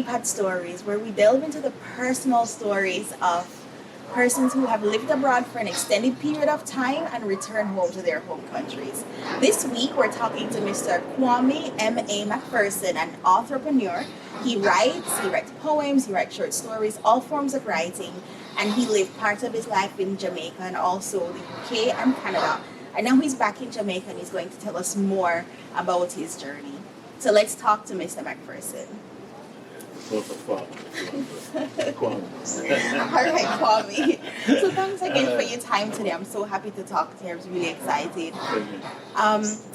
Repad Stories, where we delve into the personal stories of persons who have lived abroad for an extended period of time and return home to their home countries. This week, we're talking to Mr. Kwame M.A. McPherson, an authorpreneur. He writes poems, he writes short stories, all forms of writing, and he lived part of his life in Jamaica and also the UK and Canada. And now he's back in Jamaica and he's going to tell us more about his journey. So let's talk to Mr. McPherson. All right, Kwame. So thanks again for your time today. I'm so happy to talk to you. I was really excited.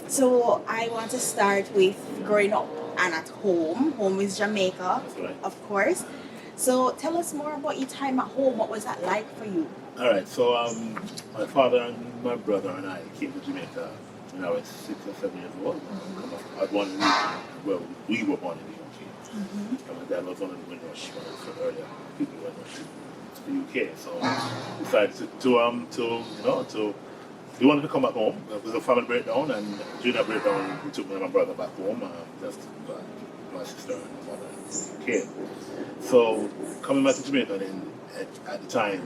So I want to start with growing up and at home. Home is Jamaica, of course. So tell us more about your time at home. What was that like for you? All right. So my father and my brother and I came to Jamaica when I was 6 or 7 years old. I was born in the UK. Well, we were born in the UK. And my dad was on the Windrush when I was from earlier. People went to the UK. So we decided to we wanted to come back home. There was a family breakdown, and during that breakdown, we took me and my brother back home. Just my sister and my mother came. So coming back to Jamaica then at the time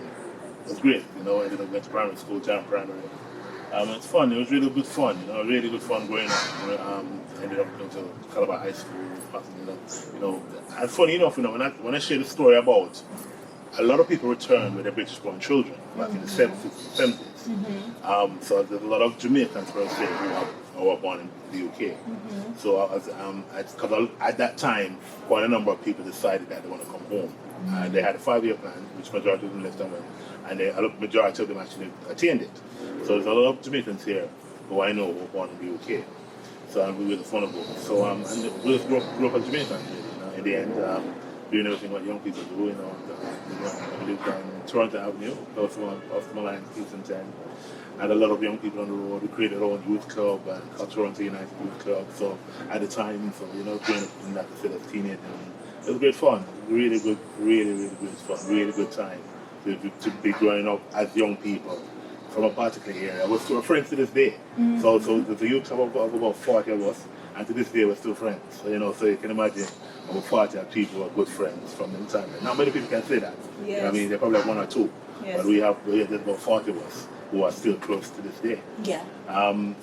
was great. I ended up going to primary school, Jam Primary. It's fun. It was really good fun. Really good fun growing up. Ended up going to Calabar High School. And funny enough, when I share the story about a lot of people returned with their British-born children back in the 70s. So there's a lot of Jamaicans, per se, who were born in the UK. So at that time, quite a number of people decided that they want to come home. And they had a 5-year plan, which majority of them left and went, and a majority of them actually attained it. So there's a lot of Jamaicans here who I know were born in the UK. So we were one of them. So and we just grew up as Jamaicans. In the end, doing everything what young people do. I lived on Toronto Avenue, off my line, Kingston 10. And a lot of young people on the road. We created our own youth club called Toronto United Youth Club. So at the time, growing up in that facility as a teenager, it was great fun. Really good, really great fun. Really good time to be growing up as young people from a particular area. We're still friends to this day. So there's a youth club of about 40 of us, and to this day we're still friends. So you can imagine about 40 people are good friends from the time. Not many people can say that. Yes. I mean, they probably have 1 or 2, yes. But we have about 40 of us who are still close to this day. Yeah. And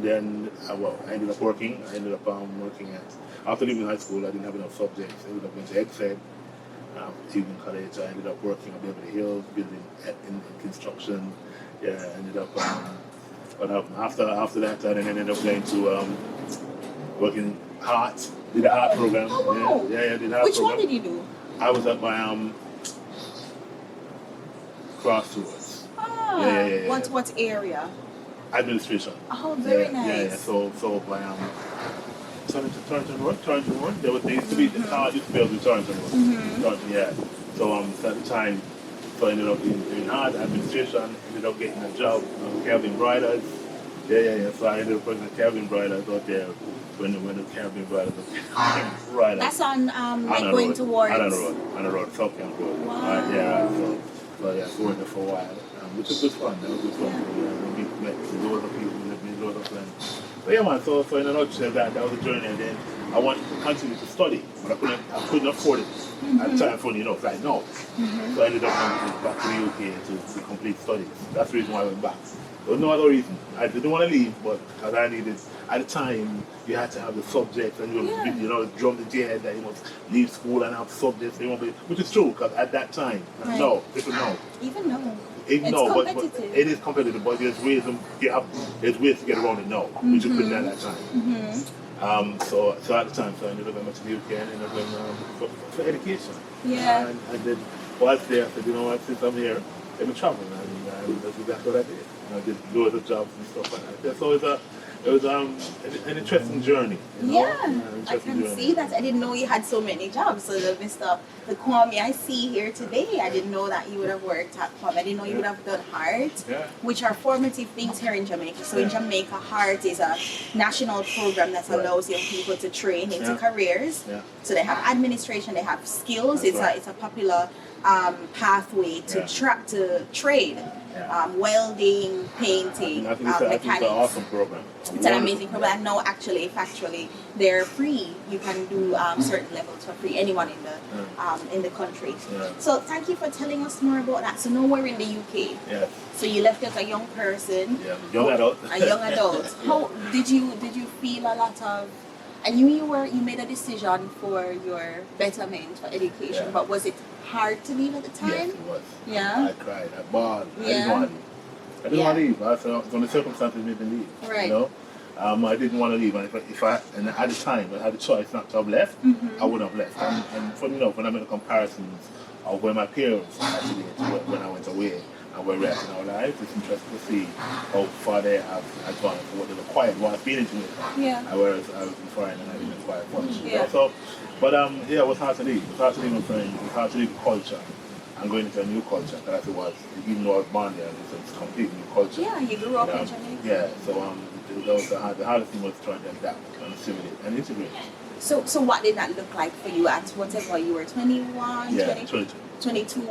then I ended up working. I ended up working after leaving high school. I didn't have enough subjects. I ended up going to EdFed. Even college, I ended up working at Beverly Hills, building in construction. Yeah, I ended up. After that, I then ended up going to working art. Did an art program. Oh, wow. Yeah, did art Which program. one did you do? I was at my Crossroads. Yeah. What area? Administration. Oh, very nice. Yeah. So by Torrington Road. There used to be the car used to be able to Torrington Road. Yeah. So at the time, I ended up doing art administration. Ended up getting a job Calvin Briders. Yeah. So I ended up working at Calvin Briders out there when the Calvin Briders was That's on going towards on the road, South Camp Road. Wow. So working there for a while, which was good fun. That was good fun. We met loads of people, we made loads of friends. But yeah, man. So in a nutshell, that was the journey, and then I wanted to continue to study, but I couldn't afford it at the time. Funny enough, right now. So I ended up going back to the UK to complete studies. That's the reason why I went back. There was no other reason. I didn't want to leave, but because I needed. At the time, you had to have the subjects, and drum into your head that you must leave school and have subjects. Which is true, because at that time, no, people know. Even though. It's competitive. But it is competitive, but there's ways to get around it now, which you couldn't at that time. So at the time, I ended up going to the UK and ended up going for education. Yeah. And then whilst there, I said, since I'm here, let me travel, and that's exactly what I did. I did loads of jobs and stuff like that. So it was an interesting journey. I can see that. I didn't know you had so many jobs. So the Kwame I see here today, I didn't know that you would have worked at Kwame. I didn't know you would have done HEART, which are formative things here in Jamaica. So in Jamaica, HEART is a national program that allows young people to train into careers. So they have administration, they have skills. It's a popular pathway to to trade, welding, painting, I think it's an mechanics. awesome program. It's an amazing program. And now, actually, factually, they're free. You can do certain levels for free. Anyone in the country. Yeah. So, thank you for telling us more about that. So, now we're in the UK. Yeah. So you left as a young person. Yeah, young adult. A young adult. How did you feel a lot of? I knew you made a decision for your betterment for education, but was it hard to leave at the time? Yes, it was. Yeah. I cried. I bawled. Yeah. I didn't want to leave. I didn't want to leave. I felt when the circumstances made me leave. Right. You know, I didn't want to leave. And if I at the time I had the choice not to have left, I would have left. And funny enough, when I made the comparisons of where my parents had to be when I went away and where we're at in our lives, it's interesting to see how far they have advanced and what they required while being in Jamaica. Yeah. Whereas I was in foreign and I didn't require much. Yeah. You know? So, but yeah, it was hard to leave. It was hard to leave my friends. It was hard to leave the culture and going into a new culture. As it was, even though I was born there, it's a completely new culture. Yeah, you grew up in Jamaica. Yeah, so that was the hardest thing was trying to adapt and assimilate and integrate. So what did that look like for you at whatever you were 21, Yeah, 22? 22.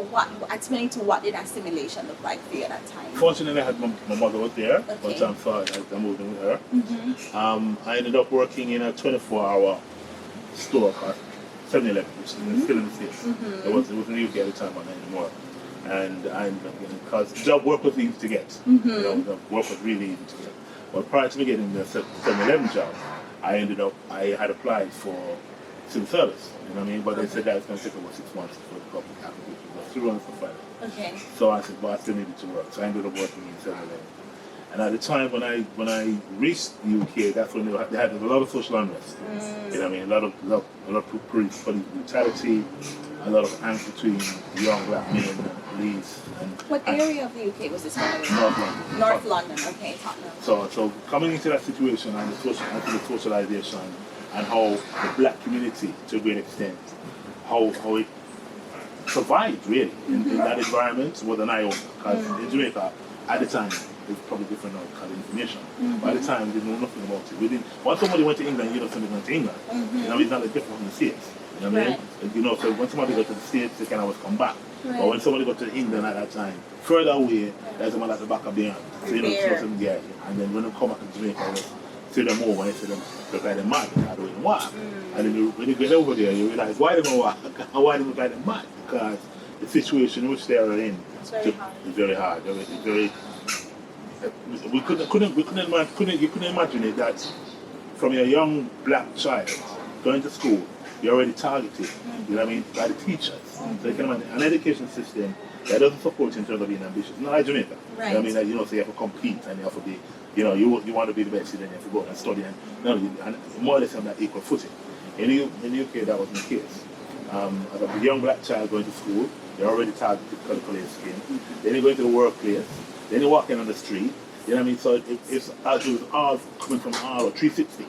At 22, what did assimilation look like for you at that time? Fortunately, my mother was there, Okay. but I moved in with her. Mm-hmm. I ended up working in a 24-hour store called 7-Eleven, which is still in the States. Mm-hmm. It wasn't in the UK at the time, not anymore. And I ended up getting, because job work was easy to get. Mm-hmm. You know, the work was really easy to get. But prior to me getting the 7-Eleven job, I had applied for civil service, you know what I mean? But they said that it's going to take about 6 months for the government application. It was 3 months for Friday. Okay. So I said, well, I still needed to work. So I ended up working in 7-Eleven. And at the time when I reached the UK, that's when they had a lot of social unrest. You know what I mean? A lot of police brutality, a lot of angst between young black men and police. What area of the UK was this? North London. North London. Okay, Tottenham. So coming into that situation and the socialization and how the black community, to a great extent, how it survived really in that environment was an eye-opener. Because in Jamaica, at the time, it's probably different now because of information. But at the time, we didn't know nothing about it. Once somebody went to England, you know somebody went to England. You know, it's not like different from the States. You know what I mean? You know, so when somebody goes to the States, they can always come back. Right. But when somebody goes to England at that time, further away, there's a man at the back of the arm. So you know, some guy. And then when they come back to Jamaica, they see them over and they see them look like they're mad. They don't even walk. And then when you get over there, you realize why they don't walk and why they look like they're mad. Because the situation in which they are in It's very hard. is very hard. It's very. You couldn't imagine it that from a young black child going to school, you're already targeted, you know what I mean, by the teachers. So you can imagine an education system that doesn't support you in terms of being ambitious. Not like Jamaica. Right. You know what I mean? Like, you know, so you have to compete and you have to be, you know, you want to be the best, then you have to go and study and more or less on that equal footing. In the UK, that wasn't the case. As a young black child going to school, you're already targeted because of color of skin. Then you go into the workplace. Then you're walking on the street, you know what I mean? So it was all coming from all 360.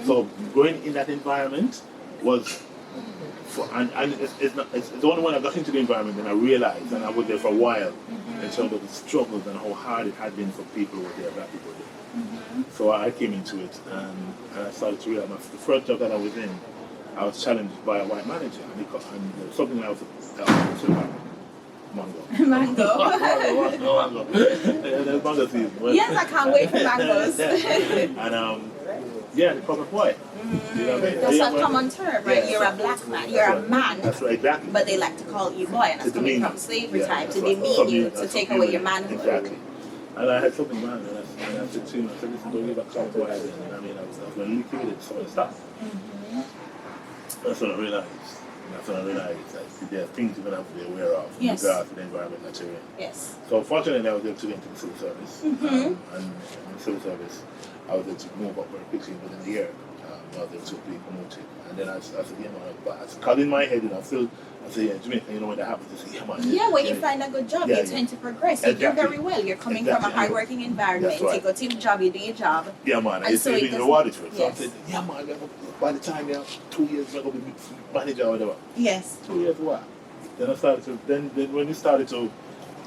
So going in that environment was, it's the only one I got into the environment and I realized, and I was there for a while, in terms of the struggles and how hard it had been for people who were there, black people there. So I came into it and I started to realize the first job that I was in, I was challenged by a white manager and something that was mango. Mango. There's mango season. Yes, I can't wait for mangoes. And yeah, the proper boy. You know what I mean? That's a common term, right? You're a black man. You're a man. That's right, exactly. But they like to call you boy, and that's coming from slavery time to right. demean you, to take away your manhood. Exactly. And I had something man, and I said to him, I said, listen, don't give a crap to I I mean, I was going to liquidate some of the stuff. That's when I realized. That there are things you're going to have to be aware of in regards to the environment that you're in. Yes. So fortunately, I was able to get into the civil service. And in the civil service, I was able to move up very quickly within the year. I was able to be promoted. And then I said, yeah, man, because in my head, I said, yeah, Jamaica, you know when that happens, I say, yeah, man. Yeah, when you find a good job, you tend to progress. You do very well. You're coming from a hard-working environment. You go to your job, you do your job. Yeah, man. And so it's rewarded for it. So I said, yeah, man, by the time you're 2 years, I'm going to be manager or whatever. Yes. 2 years what? Then I started to, then when you started to,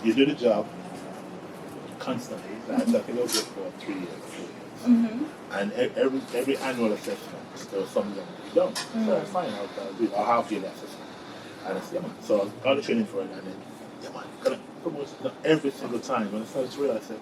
you do the job constantly. I think I was there for 3 years, 4 years. And every annual assessment, there was something that was done. So that's fine, I'll do it. I'll half yearly assessment. And I said, yeah, man. So I got the training for it, and then, yeah, man, got to promote every single time. When I started to realize that,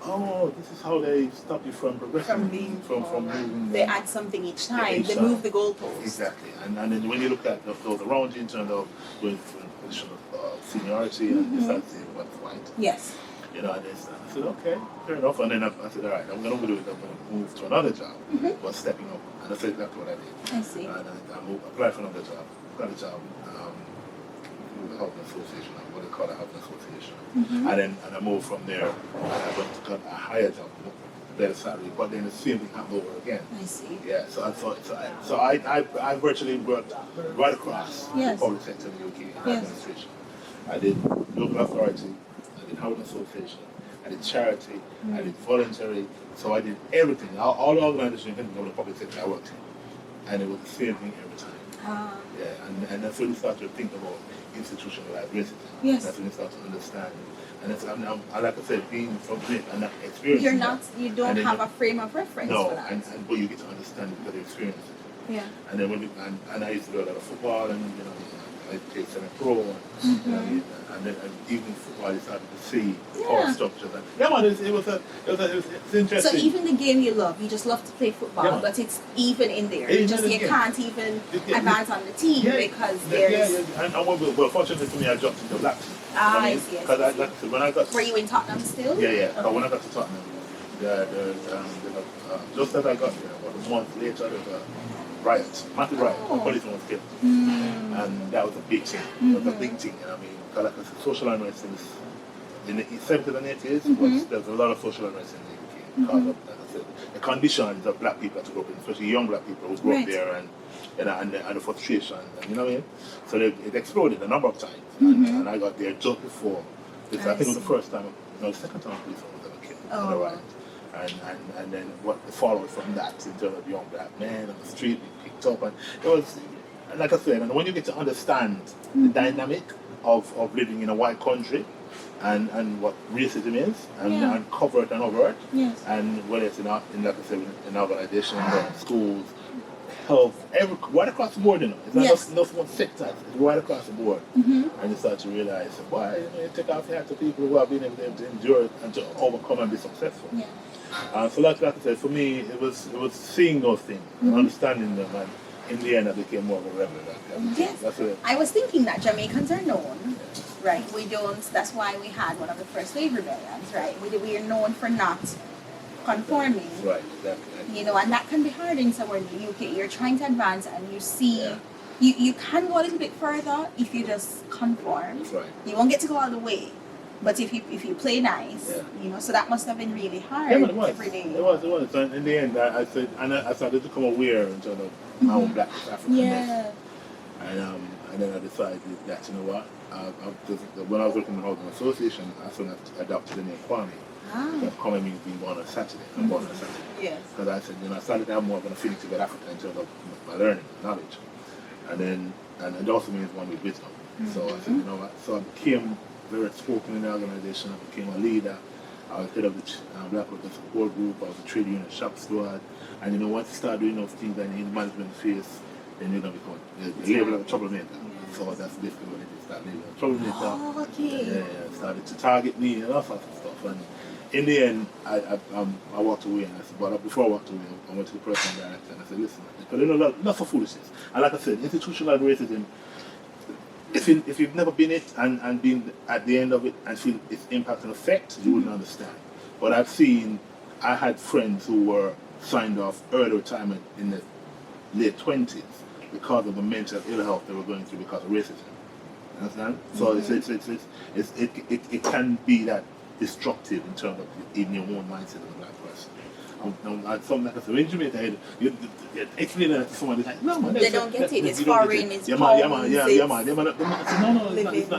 oh, this is how they stop you from progressing. From being from moving. They add something each time. Yeah, each they time. move the goalposts. Exactly. And then when you look at those around you in terms of going for a position of seniority and you start saying what's right. Yes. You know, and I said, okay, fair enough. And then I said, all right, I'm going to do it. I'm going to move to another job. But stepping up. And I said, that's what I did. I see. And I applied for another job. Got a job with the Housing Association, what they call a Housing Association. And I moved from there. And I went to got a higher job, better salary. But then the same thing happened over again. I see. Yeah, so I thought, so I virtually worked right across Yes. the public sector in the UK Yes. administration. I did local authority, I did housing association, I did charity, I did voluntary, so I did everything. All the organizations in the public sector I worked in. And it was the same thing every time. Yeah, and that's when you start to think about institutionalized racism. Yes. That's when you start to understand. And it's, like I said, being from it and that experience. You don't have a frame of reference no, for that. but you get to understand because you experience it. Yeah. And then and I used to do a lot of football, and you know, I played semi-pro, and, you know, and then even football, you started to see power structures. And, yeah, man, it's interesting. So even the game you love, you just love to play football, Yeah. but it's even in there. Even You in the can't even advance on the team because there's. And well, fortunately for me, I jumped into black team. I see. Because when I got. Were you in Tottenham still? Yeah, yeah. Okay. But when I got to Tottenham, just as I got there, about a month later, there was a riot, massive riot. Oh. A policeman was killed. And that was a big thing. It was a big thing. And I mean, because like I said, social unrest in the 70s and 80s, but there's a lot of social unrest in the UK. Because of, like I said, the conditions of black people to grow up in, especially young black people who grew up there, and you know, and the frustration, and, you know what I mean? So it exploded a number of times. And I got there just before. I think it was the first time, no, the second time a policeman was ever killed in a riot. And then what followed from that in terms of young black men on the street being picked up, and it was, like I said, and when you get to understand the dynamic of living in a white country and what racism is, and covert and overt, and whether it's in like I said, in organizations, schools, health, right across the board, you know. It's not one sector, it's right across the board. And you start to realize, why, you take off your hat to people who have been able to endure it and to overcome and be successful. So like I said, for me, it was seeing those things and understanding them, and in the end I became more of a rebel. That's it. I was thinking that Jamaicans are known, right? We don't, that's why we had one of the first slave rebellions, right? We are known for not conforming. Right, exactly. You know, and that can be hard in somewhere in the UK. You're trying to advance and you see, you can go a little bit further if you just conform. Right. You won't get to go all the way. But if you play nice, you know, so that must have been really hard every day. It was. And in the end, I said, and I started to become aware in terms of my own black Africanness. And then I decided that, you know what, when I was working in the Housing Association, I sort of adopted the name Kwame. Kwame means being born on Saturday. I'm born on Saturday. Yes. Because I said, you know, I started to have more of an affinity with Africa in terms of my learning, knowledge. And it also means one with wisdom. So I said, you know what, so I became very spoken in the organization. I became a leader. I was head of the Black Workers Support Group. I was a trade union shop steward. And you know, once you start doing those things and in management phase, then you're going to become the label of a troublemaker. So that's basically when it is, start labeling a troublemaker. Oh, okay. Started to target me and all sorts of stuff. And in the end, I walked away, and I said, but before I walked away, I went to the person director and I said, listen, because you know, lots of foolishness. And like I said, institutional racism, if you've never been it and been at the end of it and feel its impact and effect, you wouldn't understand. But I had friends who were signed off early retirement in the late 20s because of the mental ill health they were going through because of racism. You understand? So it can be that destructive in terms of even your own mindset as a black person. Something like I said, in Jamaica, you explain that to someone, it's like, no man, they don't get it. It's foreign, it's no,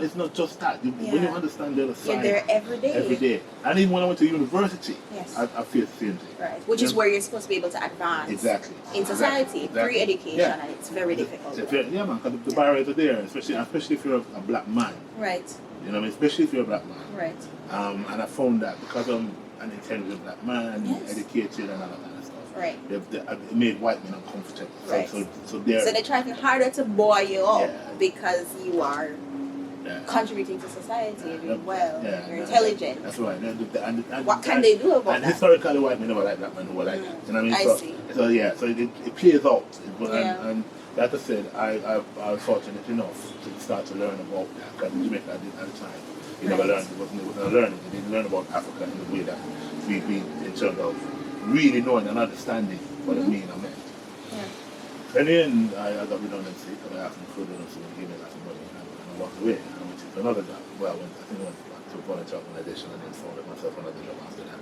it's not just that. When you understand the other side, you're there every day. And even when I went to university, yes. I feel the same thing. Right, which is where you're supposed to be able to advance. Exactly. In society, free education, and it's very difficult. Yeah, man, because the barriers are there, especially if you're a black man. Right. You know what I mean? Especially if you're a black man. Right. And I found that because I'm an intelligent black man, educated and all that kind of stuff, Right. It made white men uncomfortable. Right. So they're trying harder to boil you up Yeah. because you are yeah. contributing to society, you're doing well, Yeah, you're intelligent. That's right. And What can they do about and that? historically, white men never like black men who were like that. You know what I mean? I see. So yeah, so it plays out. Yeah. And like I said, I was fortunate enough to start to learn about that. Because in Jamaica, at the time, you never learned. It wasn't learning. You didn't learn about Africa in the way that we in terms of really knowing and understanding what it means and meant. Yeah. And then I got redundancy because I asked him for redundancy and he gave me lots of money and I walked away. And I went to another job. Well, I think I went to a volunteer organization and then found myself another job after that.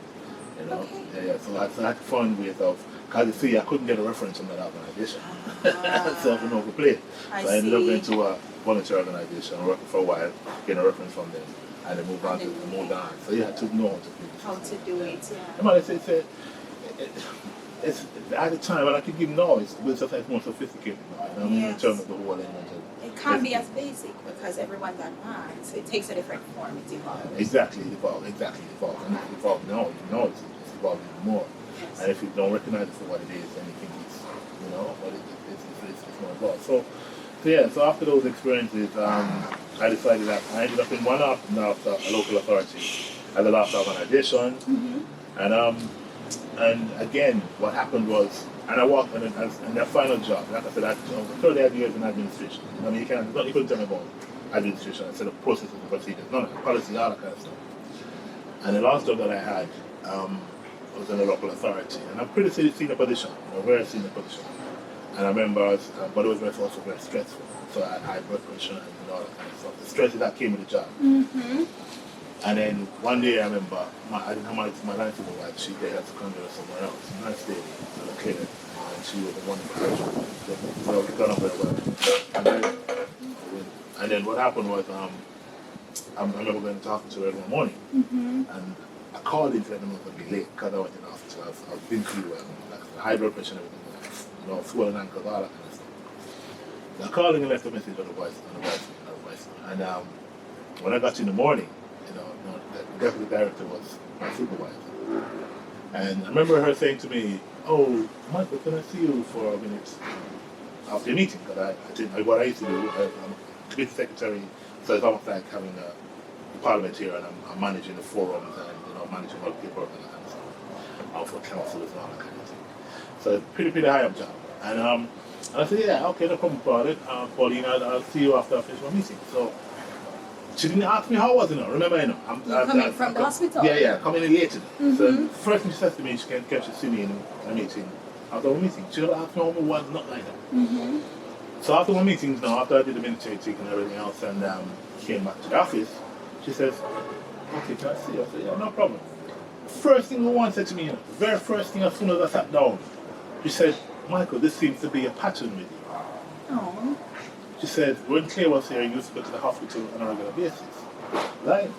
You know? Okay. Yeah. So I had to find ways of, because you see, I couldn't get a reference from that organization. So I couldn't overplay. So I ended up going to a volunteer organization, working for a while, getting a reference from them, and then moved on. So you had to know how to do it. Yeah. It's at the time, and I could give now, it's sometimes more sophisticated now. You know, I mean, in terms of the whole element. It can't be as basic because everyone's advanced. So it takes a different form. It evolves. Exactly, it evolves. And it's evolved now. You know, it's evolved even more. Yes. And if you don't recognize it for what it is, then you think it's, you know, but it's more evolved. So yeah, so after those experiences, I decided that I ended up in one after a local authority as a last organization. Mm-hmm. And again, what happened was, and I worked in their final job. Like I said, I was 30 years in administration. I mean, you couldn't tell me about administration. I said the processes and procedures, none of the policy, all that kind of stuff. And the last job that I had was in a local authority, and I'm pretty senior position, very senior position. And I remember, but it was also very stressful. So I had blood pressure and all that kind of stuff. The stress that came with the job. Mm-hmm. And then one day I remember, I didn't have my life with my wife. They had to come to somewhere else. Nice lady, located. And she was the one so we got on very well. And then what happened was, I remember going to talk to her in the morning. Mm-hmm. And I called in to let them know I was going to be late because I went in the hospital. I didn't feel well. Like high blood pressure and everything. You know, swollen ankles, all that kind of stuff. So I called in and left a message on the voice. And when I got in the morning, the deputy director was my supervisor. And I remember her saying to me, "Oh, Michael, can I see you for a minute after the meeting?" Because what I used to do, I'm a committee secretary, so it's almost like having a parliament here, and I'm managing the forums and managing all the paperwork and that kind of stuff, out for councillors and all that kind of thing. So pretty high up job. And I said, "Yeah, okay, no problem about it. Pauline, I'll see you after I finish my meeting." So she didn't ask me how I was, remember, I'm coming from the hospital? Yeah, coming in later. Mm-hmm. So first thing she says to me, she can see me in a meeting. After one meeting, she don't ask me how I was, not like that. Mm-hmm. So after one meeting now, after I did the military tick and everything else, and came back to the office, she says, "Okay, can I see you?" I said, "Yeah, no problem." First thing the one said to me, the very first thing as soon as I sat down, she said, "Michael, this seems to be a pattern with you." Oh. She said, "When Claire was here, you used to go to the hospital on a regular basis, right?"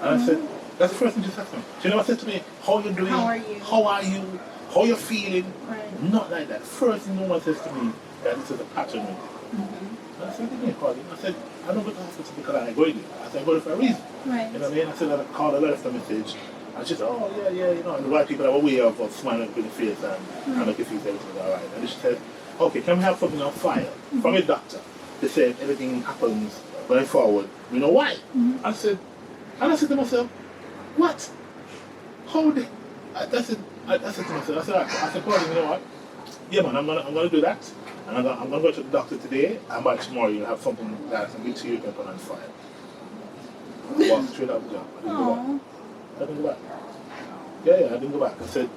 And I said, that's the first thing she said to me. She never said to me, "How you doing? How are you? How you feeling?" Right. Not like that. First thing no one says to me, that this is a pattern with you. Mm-hmm. And I said, "Give me a call." I said, "I don't go to the hospital because I go there." I said, "I go there for a reason." Right. You know what I mean? I said, I called her, left a message. And she said, "Oh, yeah, and the white people have a way of smiling with the face and make you feel everything's all right." And then she said, "Okay, can we have something on file from a doctor to say if anything happens going forward, we know why?" Mm-hmm. I said to myself, "What? How did?" I said to myself, I said, "Pauline, you know what? Yeah, man, I'm gonna do that, and I'm gonna go to the doctor today, and by tomorrow you'll have something that's a good to you can put on file." I walked straight out the job. I didn't go back. Yeah, I didn't go back. I said,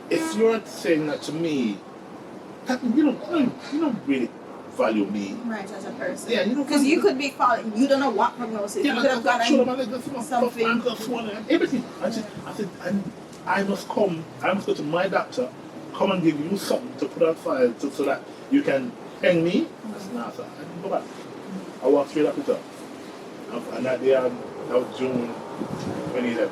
"If you're saying that to me, that you don't really value me." Right, as a person. Yeah, because you could be falling. You don't know what prognosis. Yeah, you could have gotten something. Everything. I said, and I must go to my doctor, come and give you something to put on file so that you can hang me. I said, "No, sir, I didn't go back." I walked straight up the top. And that day, that was June 2011.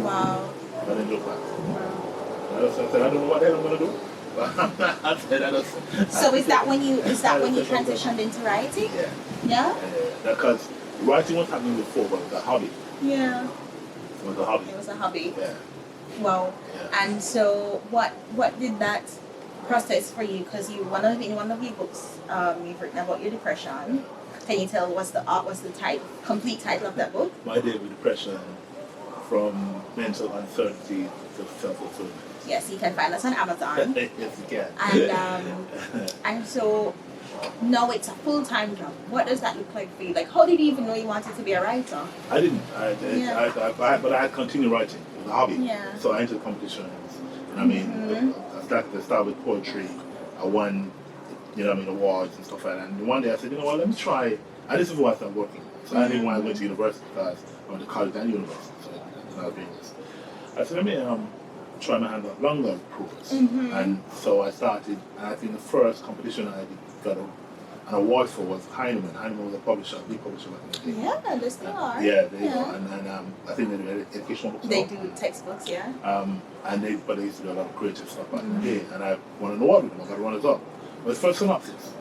Wow. I didn't look back. Wow. I said, "I don't know what the hell I'm going to do." I said, So is that when you transitioned into writing? Yeah. Yeah? Because writing was happening before, but it was a hobby. Yeah. It was a hobby. It was a hobby. Yeah. Wow. Yeah. And so, what did that process for you? Because in one of your books, you've written about your depression. Can you tell what's the complete title of that book? My day with depression, from mental uncertainty to self-fulfillment. Yes, you can find us on Amazon. Yes, you can. And so now it's a full-time job. What does that look like for you? Like, how did you even know you wanted to be a writer? I didn't. But I had continued writing. It was a hobby. Yeah. So I entered competitions. You know what I mean? I started with poetry. I won, awards and stuff like that. And one day I said, let me try. And this is why I started working. So I didn't want to go to university because I went to college and university. So I was doing this. I said, let me try my hand at longer prose. And so I started, and I think the first competition I got an award for was Heinemann. Heinemann was a publisher, big publisher back in the day. Yeah, they still are. Yeah, they are. And I think they do educational books. They do textbooks, yeah. But they used to do a lot of creative stuff back in the day. And I won an award with them. I got one as well. It was first synopsis.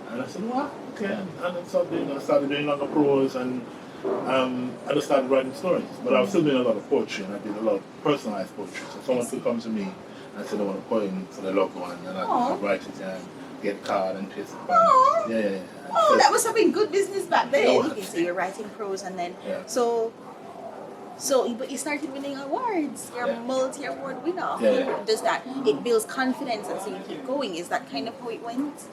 And I said, what? Okay. And so I started doing longer prose, and I just started writing stories. But I was still doing a lot of poetry, and I did a lot of personalized poetry. So someone could come to me and say they want a poem for their loved one, and I'd write it and get a card and paste it back. Yeah. Oh, that was having good business back then. Okay, so you're writing prose, and then but you started winning awards. You're a multi-award winner. Yeah. Does that, it builds confidence, and so you keep going? Is that kind of how it went?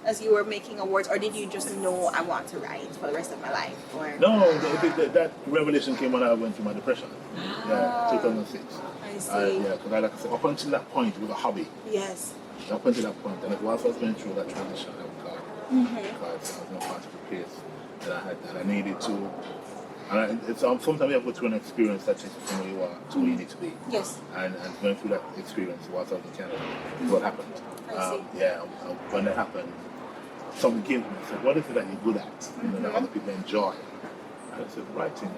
As you were making awards, or did you just know I want to write for the rest of my life? Or no, that revelation came when I went through my depression. Yeah, 2006. I see. Because like I said, up until that point, it was a hobby. Yes. Up until that point, and whilst I was going through that transition, I was glad because I was in a part of the place that I needed to. And sometimes you have to go through an experience that takes you from where you are to where you need to be. Yes. And going through that experience whilst I was in Canada is what happened. I see. When that happened, something came to me and said, what is it that you're good at? That other people enjoy? And I said, writing.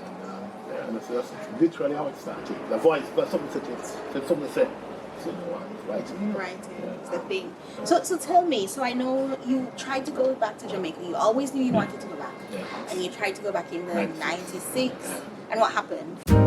And that's literally how it started. The voice, that's something something said. So, writing. It's the thing. So tell me, so I know you tried to go back to Jamaica. You always knew you wanted to go back. Yeah. And you tried to go back in the 96. Yeah. And what happened?